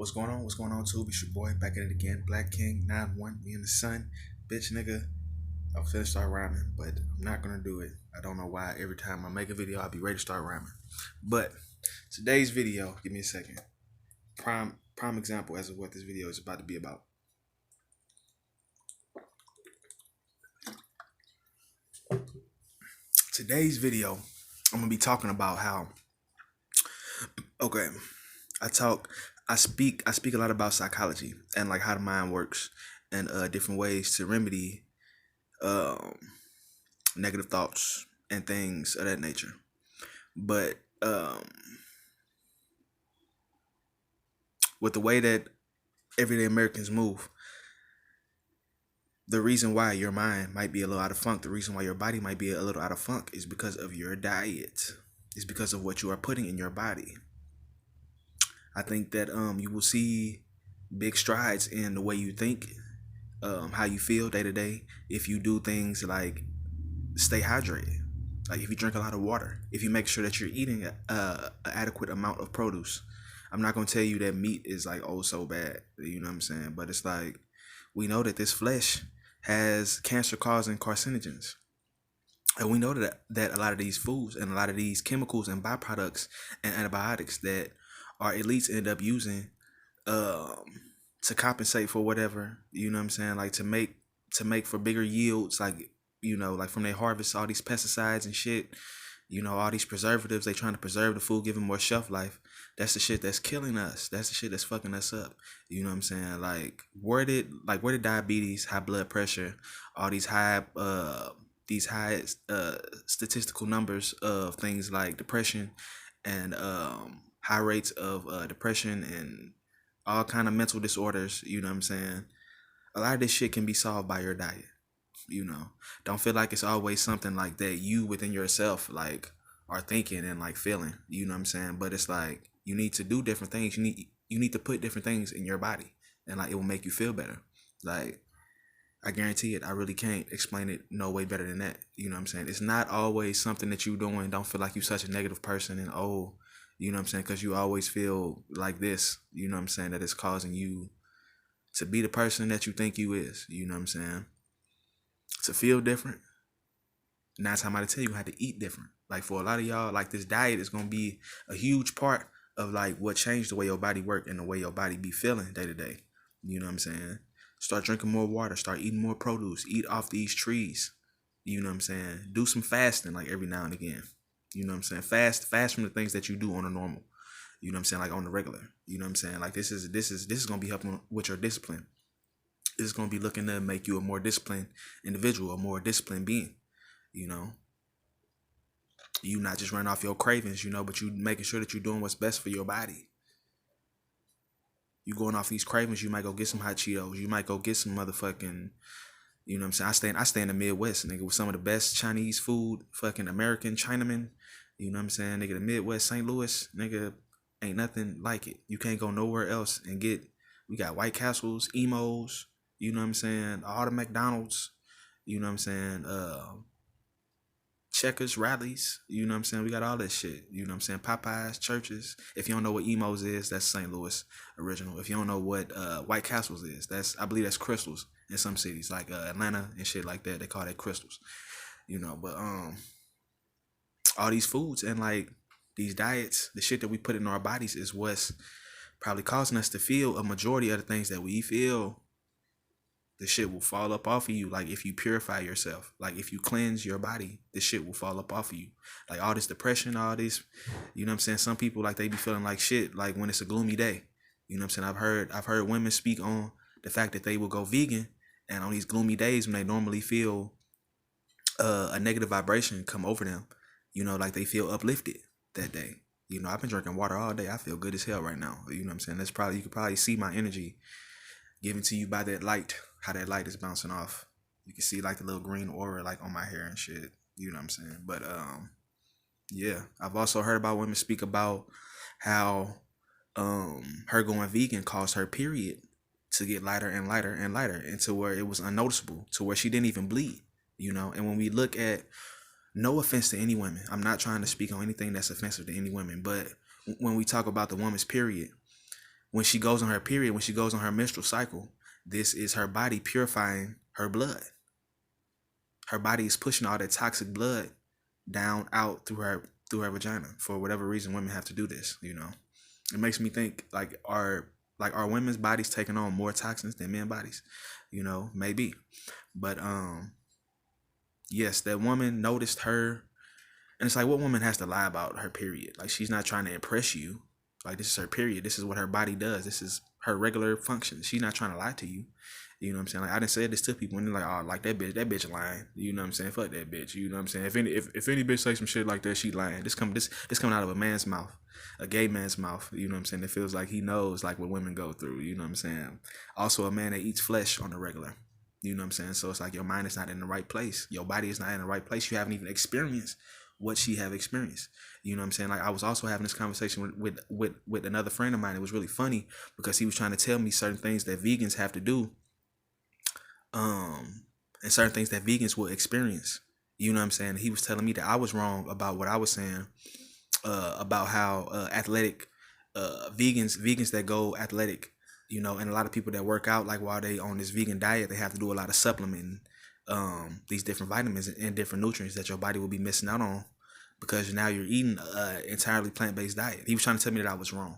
What's going on? What's going on, tube? It's your boy back at it again. Black King 9-1. Me in the sun. Bitch, nigga. I'm finna start rhyming, but I'm not gonna do it. I don't know why. Every time I make a video, I'll be ready to start rhyming. But today's video, give me a second. Prime example as of what this video is about to be about. Today's video, I'm gonna be talking about how. Okay, I speak a lot about psychology and like how the mind works and different ways to remedy um, negative thoughts and things of that nature. But with the way that everyday Americans move, the reason why your mind might be a little out of funk, the reason why your body might be a little out of funk is because of your diet. It's because of what you are putting in your body. I think that you will see big strides in the way you think, how you feel day to day, if you do things like stay hydrated. Like if you drink a lot of water, if you make sure that you're eating an adequate amount of produce. I'm not gonna tell you that meat is like oh so bad, you know what I'm saying? But it's like we know that this flesh has cancer causing carcinogens. And we know that a lot of these foods and a lot of these chemicals and byproducts and antibiotics that our elites end up using um, to compensate for whatever, you know what I'm saying, like to make for bigger yields, like like from their harvest, all these pesticides and shit, all these preservatives, they trying to preserve the food, give them more shelf life. That's the shit that's killing us. That's the shit that's fucking us up. You know what I'm saying? Like where did diabetes, high blood pressure, all these high statistical numbers of things like depression and high rates of depression and all kind of mental disorders, you know what I'm saying? A lot of this shit can be solved by your diet. Don't feel like it's always something like that you within yourself like are thinking and like feeling, you know what I'm saying? But it's like you need to do different things. You need to put different things in your body and like it will make you feel better. Like I guarantee it. I really can't explain it no way better than that. You know what I'm saying? It's not always something that you doing. Don't feel like you're such a negative person and you know what I'm saying? Because you always feel like this, you know what I'm saying? That it's causing you to be the person that you think you is, you know what I'm saying? To feel different. 9 times out of 10, you have to eat different. Like for a lot of y'all, like this diet is gonna be a huge part of like what changed the way your body work and the way your body be feeling day to day. You know what I'm saying? Start drinking more water, start eating more produce, eat off these trees. You know what I'm saying? Do some fasting like every now and again. You know what I'm saying? Fast from the things that you do on a normal. You know what I'm saying? Like on the regular. You know what I'm saying? Like this is gonna be helping with your discipline. This is gonna be looking to make you a more disciplined individual, a more disciplined being. You know, you not just running off your cravings, but you making sure that you're doing what's best for your body. You going off these cravings, you might go get some hot Cheetos. You might go get some motherfucking, you know what I'm saying? I stay in the Midwest, nigga, with some of the best Chinese food, fucking American Chinaman. You know what I'm saying? Nigga, the Midwest, St. Louis, nigga, ain't nothing like it. You can't go nowhere else and we got White Castles, Emos, you know what I'm saying? All the McDonald's, you know what I'm saying? Checkers, rallies, you know what I'm saying? We got all that shit, you know what I'm saying? Popeyes, churches. If you don't know what Emos is, that's St. Louis original. If you don't know what White Castles is, I believe that's Crystals in some cities, like Atlanta and shit like that. They call that Crystals, but all these foods and like these diets, the shit that we put in our bodies is what's probably causing us to feel a majority of the things that we feel. The shit will fall up off of you. Like if you purify yourself, like if you cleanse your body, the shit will fall up off of you. Like all this depression, all this, you know what I'm saying? Some people like they be feeling like shit, like when it's a gloomy day. You know what I'm saying? I've heard women speak on the fact that they will go vegan, and on these gloomy days when they normally feel a negative vibration come over them, like they feel uplifted that day. I've been drinking water all day. I feel good as hell right now. You know what I'm saying? You could probably see my energy given to you by that light, how that light is bouncing off. You can see like the little green aura like on my hair and shit. You know what I'm saying? But yeah. I've also heard about women speak about how her going vegan caused her period to get lighter and lighter and lighter, and to where it was unnoticeable, to where she didn't even bleed. And when we look at, no offense to any women, I'm not trying to speak on anything that's offensive to any women, but when we talk about the woman's period, when she goes on her period, when she goes on her menstrual cycle, this is her body purifying her blood. Her body is pushing all that toxic blood down out through her vagina. For whatever reason, women have to do this. It makes me think are women's bodies taking on more toxins than men's bodies? Maybe. But yes, that woman noticed her, and it's like, what woman has to lie about her period? Like, she's not trying to impress you. Like, this is her period. This is what her body does. This is her regular function. She's not trying to lie to you. You know what I'm saying? Like, I done said this to people and they're like, oh, like that bitch lying. You know what I'm saying? Fuck that bitch. You know what I'm saying? If any bitch say some shit like that, she lying. This coming out of a man's mouth, a gay man's mouth. You know what I'm saying? It feels like he knows like what women go through. You know what I'm saying? Also, a man that eats flesh on the regular. You know what I'm saying? So it's like your mind is not in the right place. Your body is not in the right place. You haven't even experienced what she have experienced. You know what I'm saying? Like, I was also having this conversation with another friend of mine. It was really funny because he was trying to tell me certain things that vegans have to do, and certain things that vegans will experience. You know what I'm saying? He was telling me that I was wrong about what I was saying, about how athletic vegans that go athletic, and a lot of people that work out, like while they on this vegan diet, they have to do a lot of supplementing these different vitamins and different nutrients that your body will be missing out on because now you're eating an entirely plant-based diet. He was trying to tell me that I was wrong,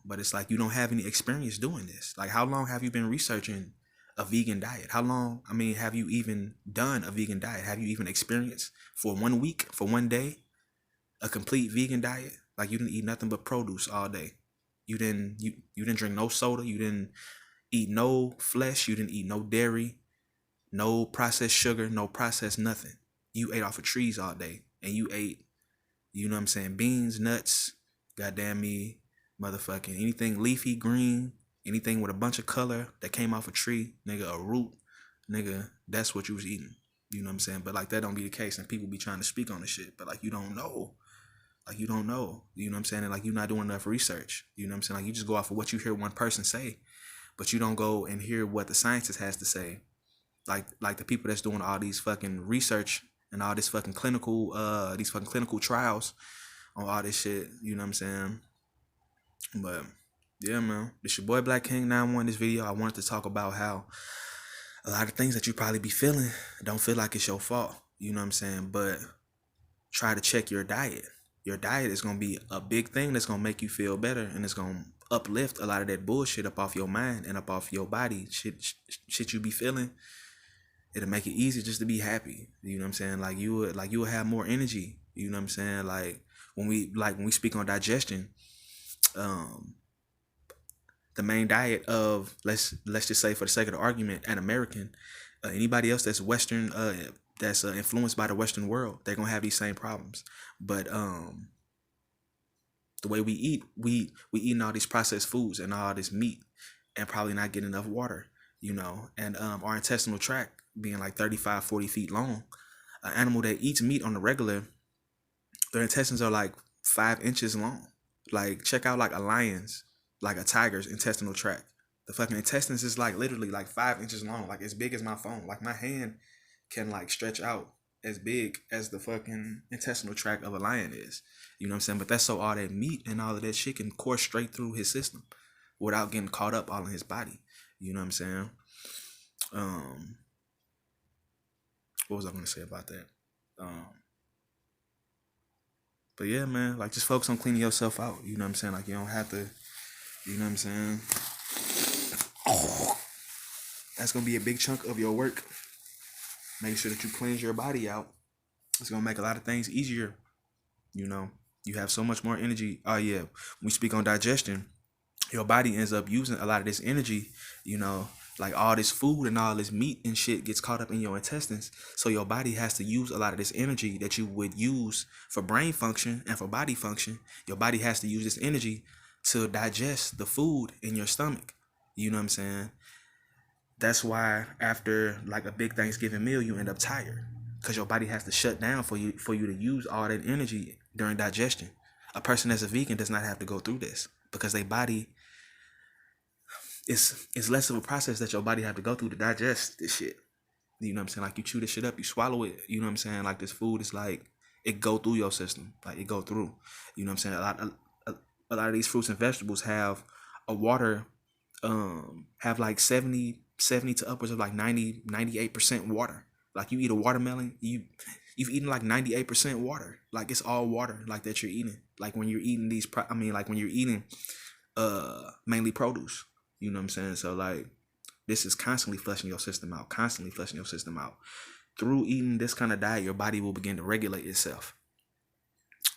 but it's like, you don't have any experience doing this. Like, how long have you been researching a vegan diet? How long, have you even done a vegan diet? Have you even experienced for 1 week, for 1 day, a complete vegan diet? Like, you didn't eat nothing but produce all day. You didn't drink no soda. You didn't eat no flesh. You didn't eat no dairy, no processed sugar, no processed nothing. You ate off of trees all day, and you ate, beans, nuts, goddamn me, motherfucking anything leafy, green, anything with a bunch of color that came off a tree, nigga, a root, nigga, that's what you was eating. You know what I'm saying? But like, that don't be the case, and people be trying to speak on the shit, but like, you don't know. Like, you don't know. You know what I'm saying? And like, you're not doing enough research. You know what I'm saying? Like, you just go off of what you hear one person say, but you don't go and hear what the scientist has to say. Like the people that's doing all these fucking research and all this fucking these fucking clinical trials on all this shit. You know what I'm saying? But yeah, man, it's your boy Black King 91. This video, I wanted to talk about how a lot of things that you probably be feeling don't feel like it's your fault. You know what I'm saying? But try to check your diet. Your diet is gonna be a big thing that's gonna make you feel better, and it's gonna uplift a lot of that bullshit up off your mind and up off your body. Shit you be feeling. It'll make it easy just to be happy. You know what I'm saying? Like, you will have more energy. You know what I'm saying? Like, when we speak on digestion, the main diet of, let's just say for the sake of the argument, an American, anybody else that's Western, that's influenced by the Western world, they're gonna have these same problems. But the way we eat, we eating all these processed foods and all this meat, and probably not getting enough water. And our intestinal tract being like 35, 40 feet long. An animal that eats meat on the regular, their intestines are like 5 inches long. Like, check out like a lion's, like a tiger's intestinal tract. The fucking intestines is like literally like 5 inches long, like as big as my phone. Like, my hand can like stretch out as big as the fucking intestinal tract of a lion is. You know what I'm saying? But that's so all that meat and all of that shit can course straight through his system without getting caught up all in his body. You know what I'm saying? What was I going to say about that? But yeah, man, like, just focus on cleaning yourself out. You know what I'm saying? Like, you don't have to, you know what I'm saying? That's going to be a big chunk of your work. Make sure that you cleanse your body out. It's going to make a lot of things easier. You have so much more energy. Oh yeah, when we speak on digestion, your body ends up using a lot of this energy, like all this food and all this meat and shit gets caught up in your intestines. So your body has to use a lot of this energy that you would use for brain function and for body function. Your body has to use this energy to digest the food in your stomach. You know what I'm saying? That's why after like a big Thanksgiving meal, you end up tired, because your body has to shut down for you to use all that energy during digestion. A person that's a vegan does not have to go through this, because their body it's less of a process that your body have to go through to digest this shit. You know what I'm saying? Like, you chew this shit up, you swallow it. You know what I'm saying? Like, this food is like, it go through your system. Like, it go through. You know what I'm saying? A lot of these fruits and vegetables have a water have like 70 to upwards of like 90, 98% water. Like you eat a watermelon, you've eaten like 98% water. Like it's all water like that you're eating. Like when you're eating like when you're eating mainly produce. You know what I'm saying? So like this is constantly flushing your system out, constantly flushing your system out. Through eating this kind of diet, your body will begin to regulate itself.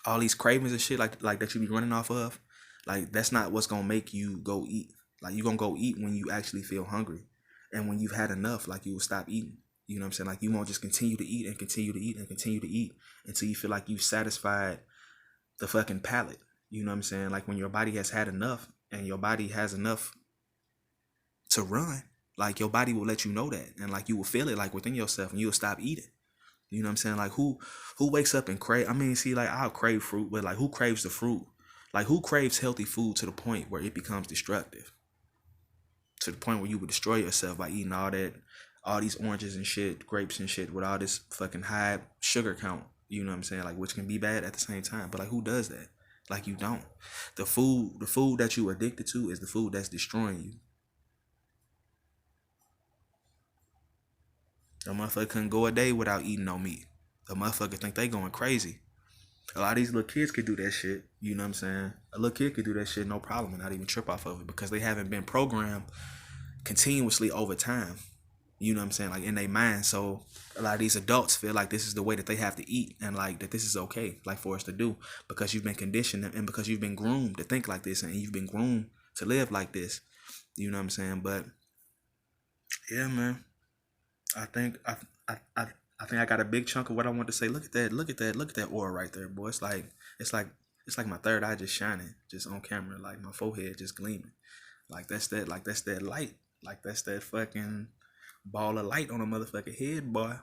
All these cravings and shit like that you be running off of, like that's not what's gonna make you go eat. Like you gonna go eat when you actually feel hungry, and when you've had enough, like you will stop eating. You know what I'm saying? Like you won't just continue to eat and continue to eat and continue to eat until you feel like you've satisfied the fucking palate. You know what I'm saying? Like when your body has had enough and your body has enough to run, like your body will let you know that, and like you will feel it like within yourself, and you'll stop eating. You know what I'm saying? Like who wakes up and crave? I mean, see, like I'll crave fruit, but like who craves the fruit? Like who craves healthy food to the point where it becomes destructive? To the point where you would destroy yourself by eating all these oranges and shit, grapes and shit with all this fucking high sugar count. You know what I'm saying? Like which can be bad at the same time. But like who does that? Like you don't. The food that you addicted to is the food that's destroying you. A motherfucker couldn't go a day without eating no meat. A motherfucker think they going crazy. A lot of these little kids could do that shit. You know what I'm saying? A little kid could do that shit no problem and not even trip off of it because they haven't been programmed continuously over time. You know what I'm saying? Like in their mind. So a lot of these adults feel like this is the way that they have to eat and like that this is okay, like for us to do because you've been conditioned and because you've been groomed to think like this and you've been groomed to live like this. You know what I'm saying? But yeah, man. I think I think I got a big chunk of what I want to say. Look at that, look at that, look at that aura right there, boy. It's like it's like my third eye just shining, just on camera, like my forehead just gleaming. Like that's that light. Like that's that fucking ball of light on a motherfucking head, boy.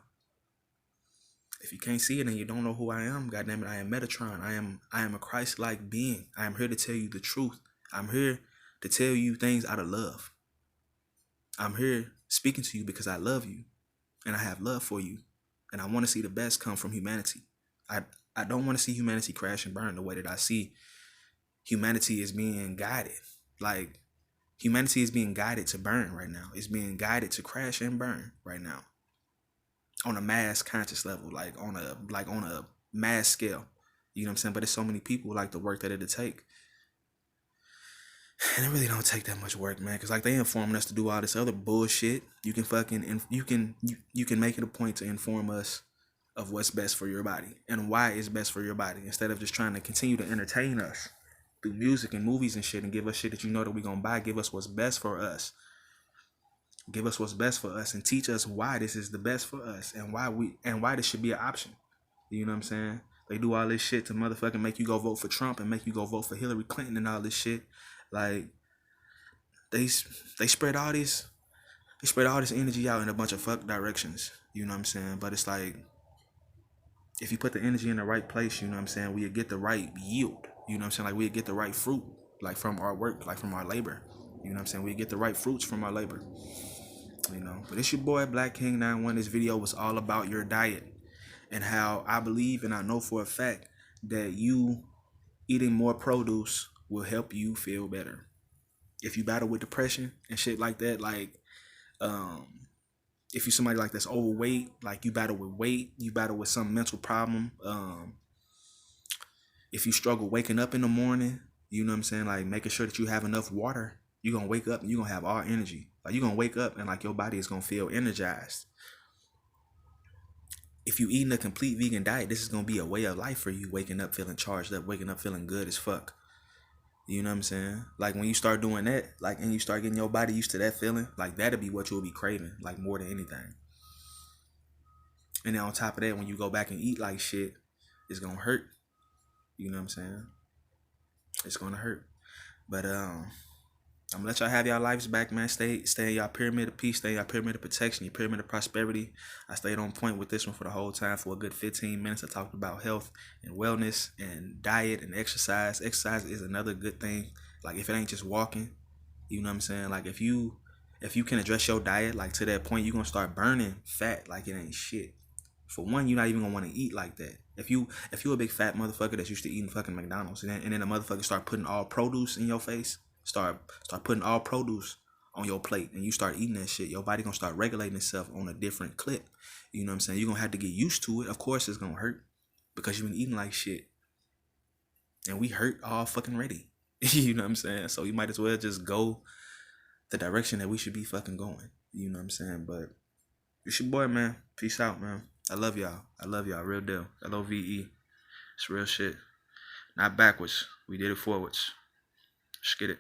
If you can't see it and you don't know who I am, goddamn it, I am Metatron. I am a Christ-like being. I am here to tell you the truth. I'm here to tell you things out of love. I'm here speaking to you because I love you and I have love for you. And I want to see the best come from humanity. I I don't want to see humanity crash and burn the way that I see humanity is being guided. Like humanity is being guided to burn right now. It's being guided to crash and burn right now. On a mass conscious level, like on a mass scale. You know what I'm saying? But there's so many people like the work that it'll take. And it really don't take that much work, man. Cause like they informing us to do all this other bullshit. You can fucking you can make it a point to inform us of what's best for your body and why it's best for your body instead of just trying to continue to entertain us through music and movies and shit and give us shit that you know that we gonna buy. Give us what's best for us. Give us what's best for us and teach us why this is the best for us and why this should be an option. You know what I'm saying? They do all this shit to motherfucking make you go vote for Trump and make you go vote for Hillary Clinton and all this shit. Like they spread all this energy out in a bunch of fuck directions. You know what I'm saying? But it's like if you put the energy in the right place, you know what I'm saying, we get the right yield. You know what I'm saying? Like we get the right fruit, like from our work, like from our labor. You know what I'm saying? We get the right fruits from our labor. You know, but it's your boy Black King 91. This video was all about your diet and how I believe and I know for a fact that you eating more produce will help you feel better. If you battle with depression and shit like that, like if you somebody like that's overweight, like you battle with weight, you battle with some mental problem, if you struggle waking up in the morning, you know what I'm saying, like making sure that you have enough water, you're gonna wake up and you're gonna have all energy. Like you're gonna wake up and like your body is gonna feel energized. If you eating a complete vegan diet, this is gonna be a way of life for you, waking up feeling charged up, waking up feeling good as fuck. You know what I'm saying? Like when you start doing that, like and you start getting your body used to that feeling, like that'll be what you'll be craving, like more than anything. And then on top of that, when you go back and eat like shit, it's gonna hurt. You know what I'm saying? It's gonna hurt. But I'm gonna let y'all have y'all lives back, man. Stay in y'all pyramid of peace, stay in y'all pyramid of protection, your pyramid of prosperity. I stayed on point with this one for the whole time for a good 15 minutes. I talked about health and wellness and diet and exercise. Exercise is another good thing. Like if it ain't just walking, you know what I'm saying? Like if you can address your diet like to that point, you're gonna start burning fat like it ain't shit. For one, you're not even gonna want to eat like that. If you a big fat motherfucker that's used to eating fucking McDonald's and then a motherfucker start putting all produce in your face, Start putting all produce on your plate and you start eating that shit, your body gonna start regulating itself on a different clip. You know what I'm saying? You're gonna have to get used to it. Of course it's gonna hurt because you've been eating like shit. And we hurt all fucking ready. You know what I'm saying? So you might as well just go the direction that we should be fucking going. You know what I'm saying? But it's your boy, man. Peace out, man. I love y'all. I love y'all. Real deal. LOVE. It's real shit. Not backwards. We did it forwards. Let's get it.